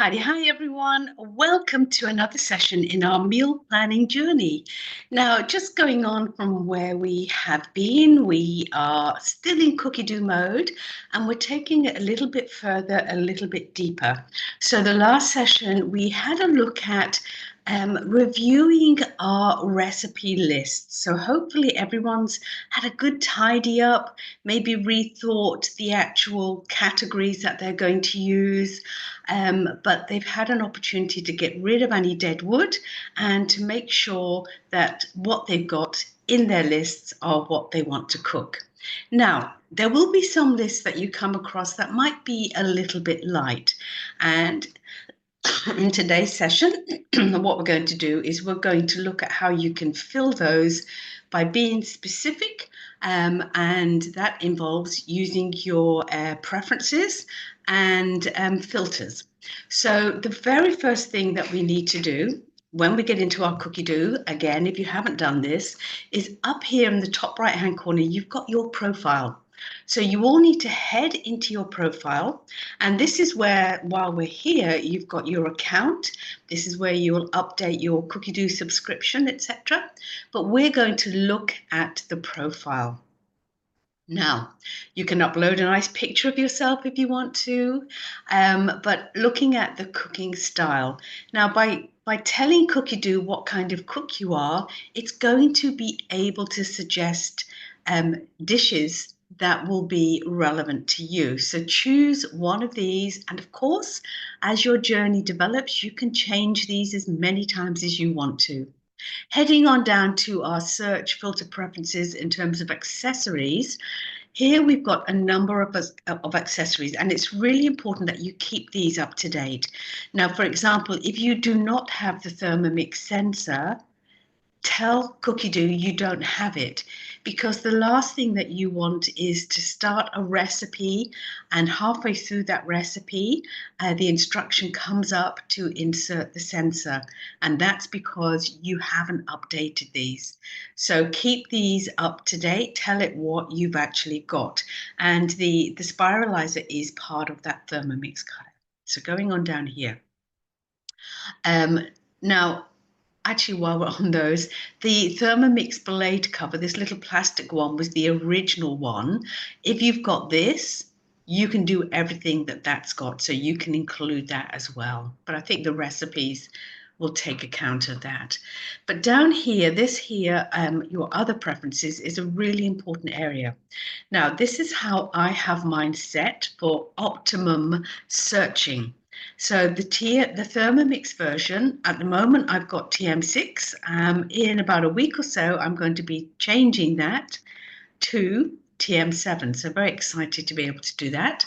Howdy, hi everyone. Welcome to another session in our meal planning journey. Now, just going on from where we have been, we are still in Cookidoo mode and we're taking it a little bit further, a little bit deeper. So, the last session we had a look at reviewing our recipe list. So, hopefully, everyone's had a good tidy up, maybe rethought the actual categories that they're going to use. But they've had an opportunity to get rid of any dead wood and to make sure that what they've got in their lists are what they want to cook. Now, there will be some lists that you come across that might be a little bit light. And in today's session, what we're going to do is we're going to look at how you can fill those by being specific, and that involves using your preferences and filters. So the very first thing that we need to do when we get into our Cookidoo, again, if you haven't done this, is up here in the top right hand corner, you've got your profile. So you all need to head into your profile, and this is where, while we're here, you've got your account. This is where you will update your Cookidoo subscription, etc. But we're going to look at the profile. Now, you can upload a nice picture of yourself if you want to, but looking at the cooking style. Now, by telling Cookidoo what kind of cook you are, it's going to be able to suggest dishes that will be relevant to you. So choose one of these, and of course, as your journey develops, you can change these as many times as you want to. Heading on down to our search filter preferences in terms of accessories, here we've got a number of accessories, and it's really important that you keep these up to date. Now, for example, if you do not have the Thermomix sensor, tell Cookidoo you don't have it, because the last thing that you want is to start a recipe and halfway through that recipe, the instruction comes up to insert the sensor, and that's because you haven't updated these. So keep these up to date, tell it what you've actually got, and the spiralizer is part of that Thermomix color. So going on down here. Um, Now, actually, while we're on those, the Thermomix blade cover, this little plastic one, was the original one. If you've got this, you can do everything that that's got, so you can include that as well. But I think the recipes will take account of that. But down here, this here, your other preferences is a really important area. Now, this is how I have mine set for optimum searching. So the Thermomix version, at the moment, I've got TM6. In about a week or so, I'm going to be changing that to TM7. So very excited to be able to do that.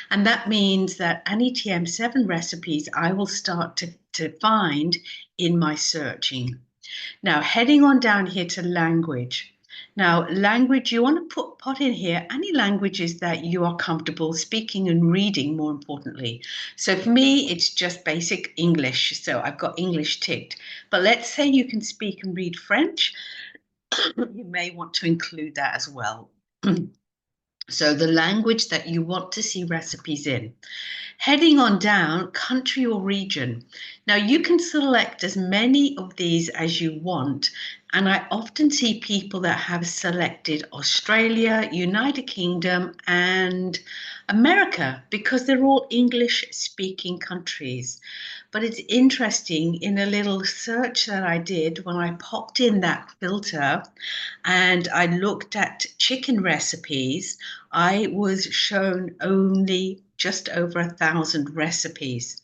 And that means that any TM7 recipes I will start to find in my searching. Now, heading on down here to language. Now, language, you want to put in here any languages that you are comfortable speaking and reading, more importantly. So for me, it's just basic English. So I've got English ticked. But let's say you can speak and read French, you may want to include that as well. So the language that you want to see recipes in. Heading on down, country or region. Now you can select as many of these as you want, and I often see people that have selected Australia, United Kingdom, and America because they're all English speaking countries. But it's interesting, in a little search that I did when I popped in that filter and I looked at chicken recipes, I was shown only just over 1,000 recipes.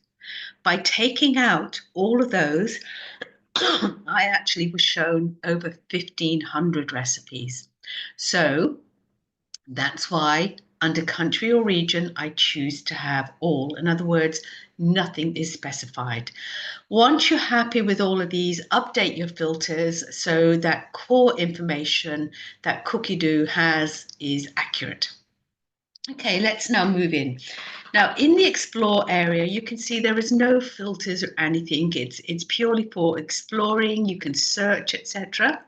By taking out all of those, I actually was shown over 1,500 recipes. So that's why under country or region, I choose to have all. In other words, nothing is specified. Once you're happy with all of these, update your filters so that core information that Cookidoo has is accurate. Okay, let's now move in. Now, in the explore area, you can see there is no filters or anything. It's purely for exploring. You can search, etc.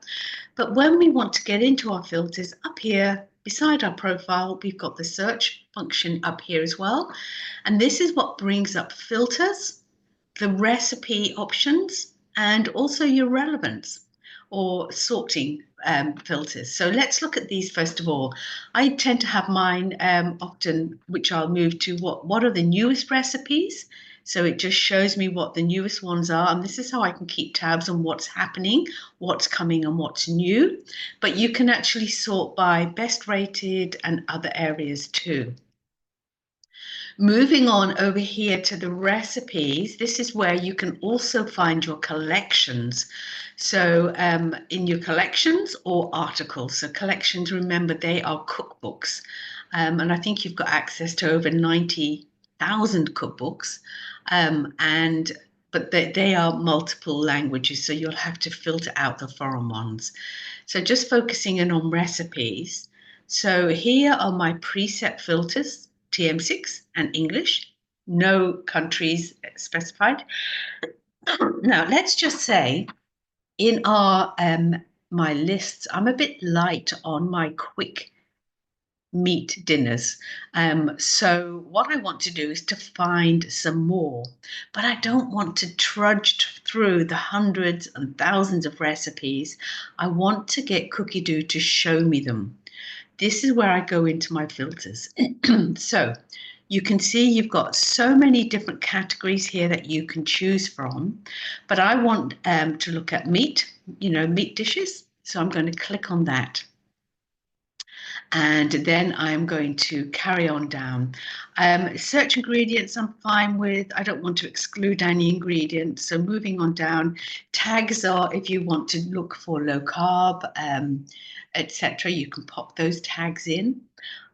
But when we want to get into our filters, up here beside our profile, we've got the search function up here as well. And this is what brings up filters the recipe options, and also your relevance or sorting filters. So let's look at these first of all. I tend to have mine often, which I'll move to what are the newest recipes. So it just shows me what the newest ones are. And this is how I can keep tabs on what's happening, what's coming and what's new. But you can actually sort by best rated and other areas too. Moving on over here to the recipes, this is where you can also find your collections. So in your collections or articles. So collections, remember, they are cookbooks. And I think you've got access to over 90,000 cookbooks. And but they are multiple languages, so you'll have to filter out the foreign ones. So just focusing in on recipes. So here are my preset filters, TM6 and English, no countries specified. Now, let's just say in our my lists, I'm a bit light on my quick meat dinners. So what I want to do is to find some more, but I don't want to trudge through the hundreds and thousands of recipes. I want to get Cookidoo to show me them. This is where I go into my filters. So you can see you've got so many different categories here that you can choose from, but I want to look at meat, meat dishes. So I'm going to click on that. And then I'm going to carry on down. Search ingredients I'm fine with. I don't want to exclude any ingredients. So moving on down, tags are if you want to look for low carb, etc. You can pop those tags in.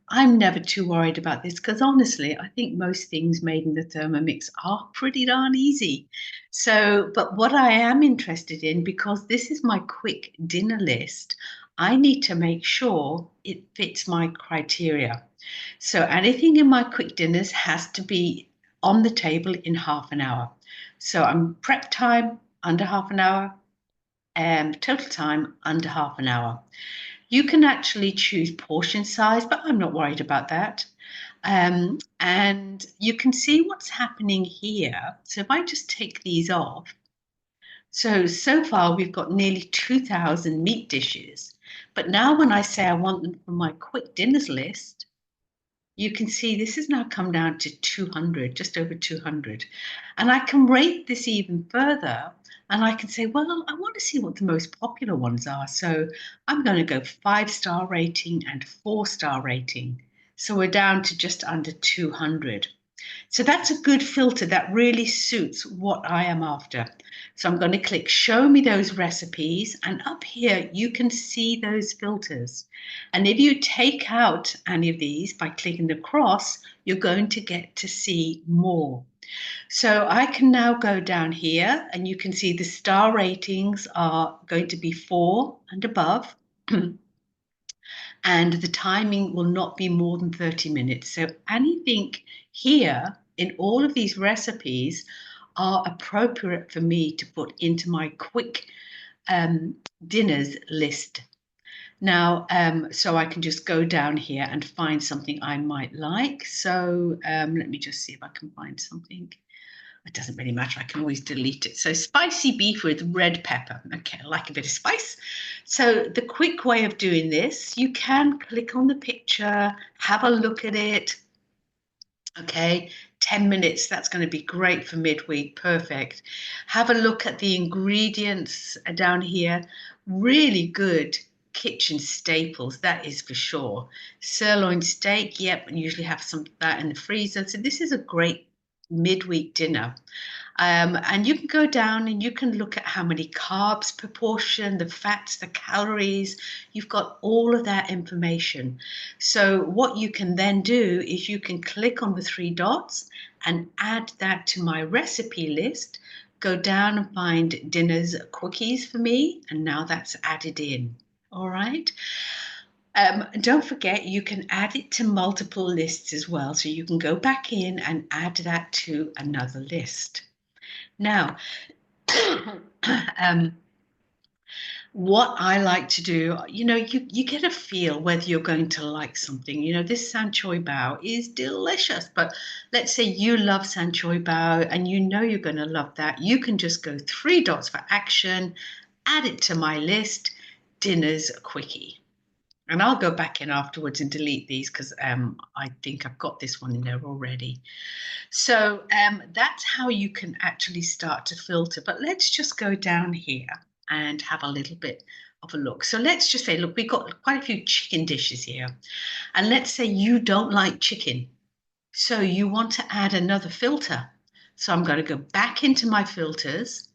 I'm never too worried about this because honestly, I think most things made in the Thermomix are pretty darn easy. So, but what I am interested in, because this is my quick dinner list, I need to make sure it fits my criteria. So anything in my quick dinners has to be on the table in half an hour. So I'm prep time under half an hour, and total time under half an hour. You can actually choose portion size, but I'm not worried about that. And you can see what's happening here. So if I just take these off, so far we've got nearly 2,000 meat dishes. But now when I say I want them for my quick dinners list, you can see this has now come down to 200, just over 200. And I can rate this even further and I can say, well, I want to see what the most popular ones are. So I'm going to go 5-star rating and 4-star rating. So we're down to just under 200. So that's a good filter that really suits what I am after. So I'm going to click show me those recipes, and up here you can see those filters. And if you take out any of these by clicking the cross, you're going to get to see more. So I can now go down here and you can see the star ratings are going to be 4 and above. And the timing will not be more than 30 minutes. So anything here in all of these recipes are appropriate for me to put into my quick dinners list. Now, so I can just go down here and find something I might like. So let me just see if I can find something. It doesn't really matter. I can always delete it. So spicy beef with red pepper. Okay, I like a bit of spice. So the quick way of doing this, you can click on the picture, have a look at it. Okay, 10 minutes, that's going to be great for midweek. Perfect. Have a look at the ingredients down here. Really good kitchen staples, that is for sure. Sirloin steak, yep, and usually have some of that in the freezer. So this is a great midweek dinner. And you can go down and you can look at how many carbs per portion, the fats, the calories. You've got all of that information. So what you can then do is you can click on the 3 dots and add that to my recipe list. Go down and find dinners quickies for me, and now that's added in. All right. Don't forget, you can add it to multiple lists as well. So you can go back in and add that to another list. Now, What I like to do, you get a feel whether you're going to like something. This Sanchoy bao is delicious, but let's say you love Sanchoy bao and you're going to love that. You can just go three dots for action, add it to my list, dinner's a quickie. And I'll go back in afterwards and delete these because I think I've got this one in there already. So that's how you can actually start to filter. But let's just go down here and have a little bit of a look. So let's just say, look, we've got quite a few chicken dishes here. And let's say you don't like chicken. So you want to add another filter. So I'm going to go back into my filters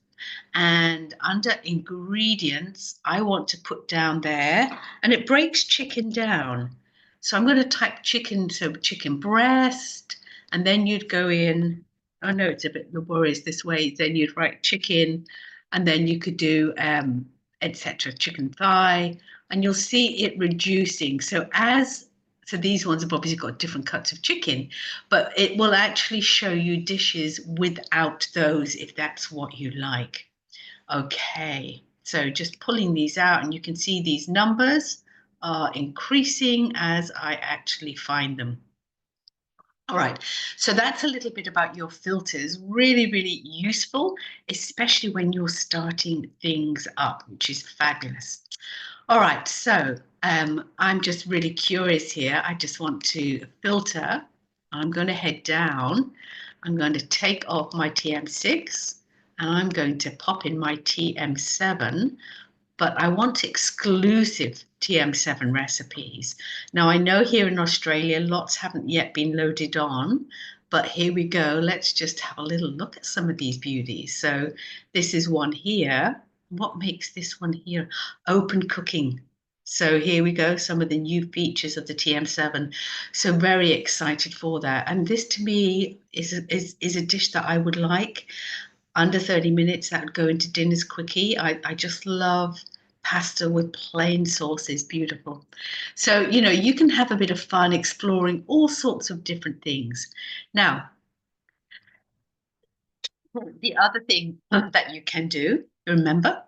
and under ingredients, I want to put down there, and it breaks chicken down. So I'm going to type chicken, so chicken breast, and then you'd go in. I know it's a bit laborious this way. Then you'd write chicken, and then you could do etc. Chicken thigh, and you'll see it reducing. So these ones have obviously got different cuts of chicken, but it will actually show you dishes without those if that's what you like. Okay, so just pulling these out, and you can see these numbers are increasing as I actually find them. All right, so that's a little bit about your filters. Really, really useful, especially when you're starting things up, which is fabulous. All right, so I'm just really curious here. I just want to filter. I'm going to head down. I'm going to take off my TM6 and I'm going to pop in my TM7, but I want exclusive TM7 recipes. Now, I know here in Australia, lots haven't yet been loaded on, but here we go. Let's just have a little look at some of these beauties. So this is one here. What makes this one here? Open cooking. So here we go, some of the new features of the TM7. So very excited for that. And this to me is a dish that I would like under 30 minutes. That would go into dinner's quickie. I just love pasta with plain sauces. Beautiful. So, you can have a bit of fun exploring all sorts of different things. Now, the other thing that you can do, remember,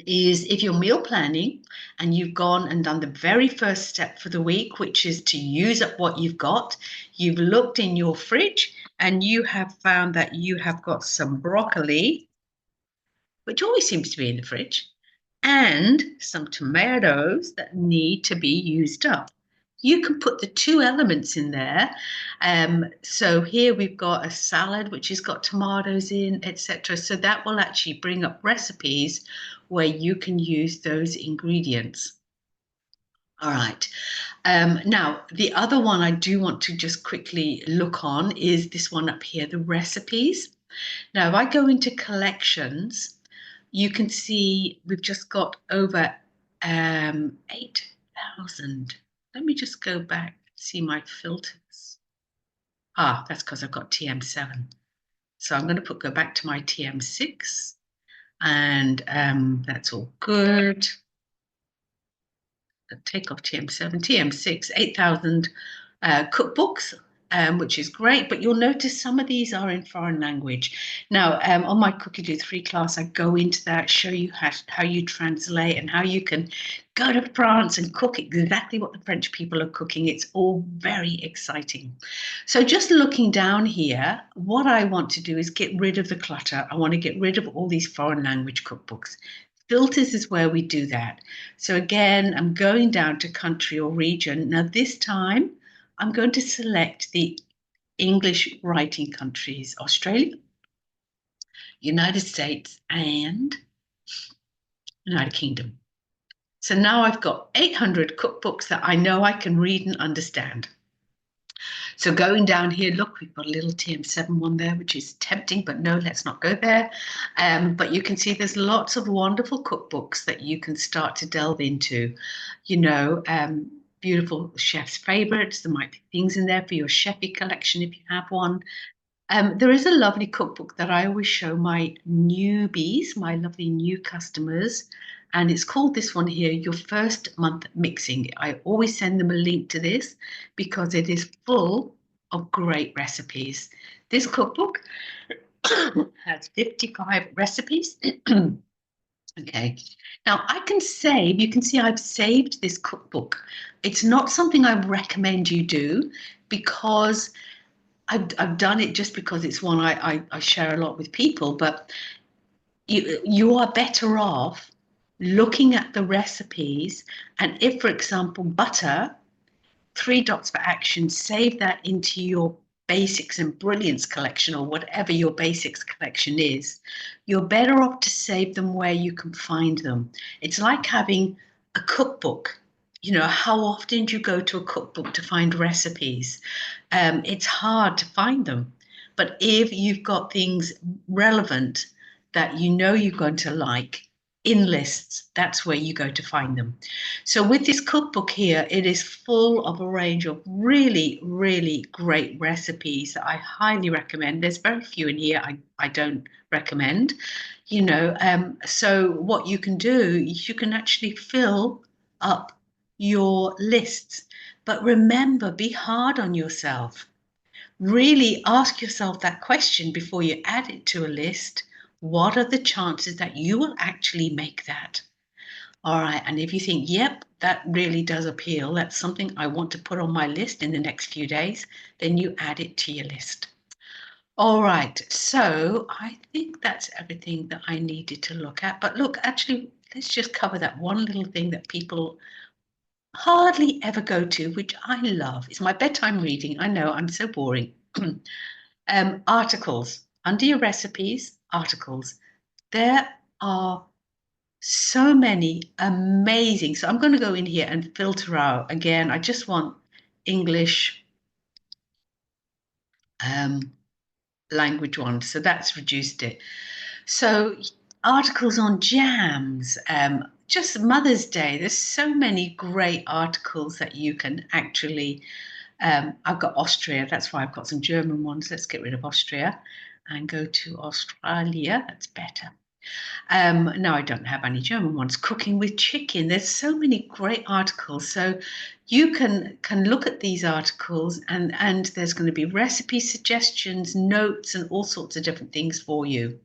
is if you're meal planning and you've gone and done the very first step for the week, which is to use up what you've got, you've looked in your fridge and you have found that you have got some broccoli, which always seems to be in the fridge, and some tomatoes that need to be used up. You can put the two elements in there. So here we've got a salad which has got tomatoes in, etc. So that will actually bring up recipes where you can use those ingredients. All right. Now, the other one I do want to just quickly look on is this one up here, the recipes. Now, if I go into collections, you can see we've just got over 8,000. Let me just go back and see my filters. That's because I've got TM7. So I'm going to go back to my TM6 and that's all good. Take off TM7, TM6, 8,000 cookbooks, which is great, but you'll notice some of these are in foreign language. Now, on my Cookidoo 3 class, I go into that, show you how you translate and how you can go to France and cook exactly what the French people are cooking. It's all very exciting. So just looking down here, what I want to do is get rid of the clutter. I want to get rid of all these foreign language cookbooks. Filters is where we do that. So again, I'm going down to country or region. Now this time, I'm going to select the English writing countries, Australia, United States, and United Kingdom. So now I've got 800 cookbooks that I know I can read and understand. So going down here, look, we've got a little TM7 one there, which is tempting, but no, let's not go there. But you can see there's lots of wonderful cookbooks that you can start to delve into. Beautiful chef's favorites. There might be things in there for your chefy collection if you have one. There is a lovely cookbook that I always show my newbies, my lovely new customers, and it's called this one here, Your First Month Mixing. I always send them a link to this because it is full of great recipes. This cookbook has 55 recipes Okay. Now I can save, you can see I've saved this cookbook. It's not something I recommend you do because I've done it just because it's one I share a lot with people, but you are better off looking at the recipes. And if, for example, butter, three dots for action, save that into your basics and brilliance collection or whatever your basics collection is, you're better off to save them where you can find them. It's like having a cookbook. You know, how often do you go to a cookbook to find recipes? It's hard to find them. But if you've got things relevant that you know you're going to like in lists, that's where you go to find them. So with this cookbook here, it is full of a range of really, really great recipes that I highly recommend. There's very few in here I don't recommend, you know. So what you can do is you can actually fill up your lists. But remember, be hard on yourself. Really ask yourself that question before you add it to a list. What are the chances that you will actually make that? All right. And if you think, yep, that really does appeal, that's something I want to put on my list in the next few days, then you add it to your list. All right. So I think that's everything that I needed to look at. But look, actually, let's just cover that one little thing that people hardly ever go to, which I love. It's my bedtime reading. I know I'm so boring. Articles. Under your recipes, articles. There are so many amazing. So I'm going to go in here and filter out again. I just want English um, language ones. So that's reduced it. So articles on jams, just Mother's Day. There's so many great articles that you can actually. I've got Austria. That's why I've got some German ones. Let's get rid of Austria and go to Australia. That's better. No, I don't have any German ones. Cooking with chicken. There's so many great articles. So you can look at these articles and there's going to be recipe suggestions, notes, and all sorts of different things for you.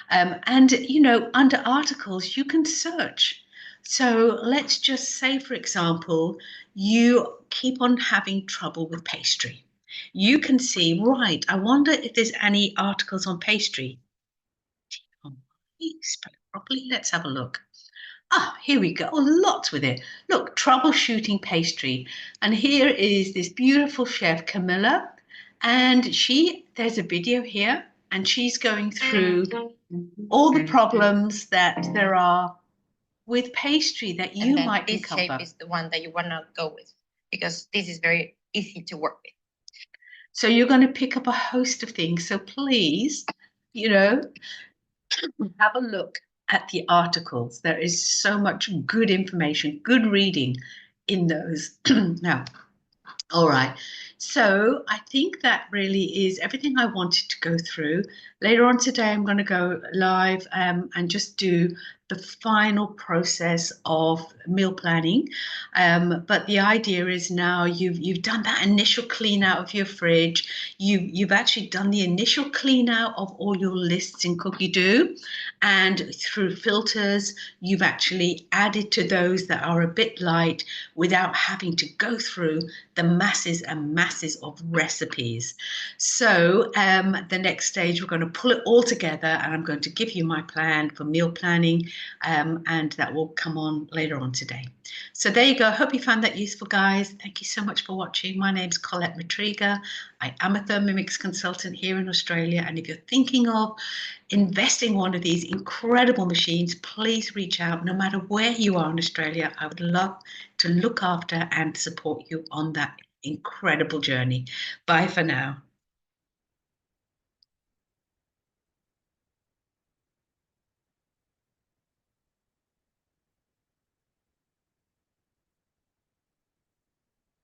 And you know, under articles, you can search. So let's just say, for example, you keep on having trouble with pastry. You can see, right, I wonder if there's any articles on pastry. Spell it properly. Let's have a look. Ah, here we go. Oh, lots with it. Look, troubleshooting pastry. And here is this beautiful chef, Camilla. And there's a video here, and she's going through all the problems that there are with pastry that you might this shape is the one that you want to go with because this is very easy to work with. So you're going to pick up a host of things. So please, you know, have a look at the articles. There is so much good information, good reading in those. Now, all right. So I think that really is everything I wanted to go through. Later on today, I'm going to go live and just do the final process of meal planning. But the idea is now you've done that initial clean out of your fridge. You've actually done the initial clean out of all your lists in Cookidoo, and through filters, you've actually added to those that are a bit light without having to go through the masses and masses of recipes. So the next stage, we're going to pull it all together and I'm going to give you my plan for meal planning and that will come on later on today. So there you go. Hope you found that useful, guys. Thank you so much for watching. My name's Colette Matriga. I am a Thermomix consultant here in Australia. And if you're thinking of investing one of these incredible machines, please reach out. No matter where you are in Australia, I would love to look after and support you on that incredible journey. Bye for now.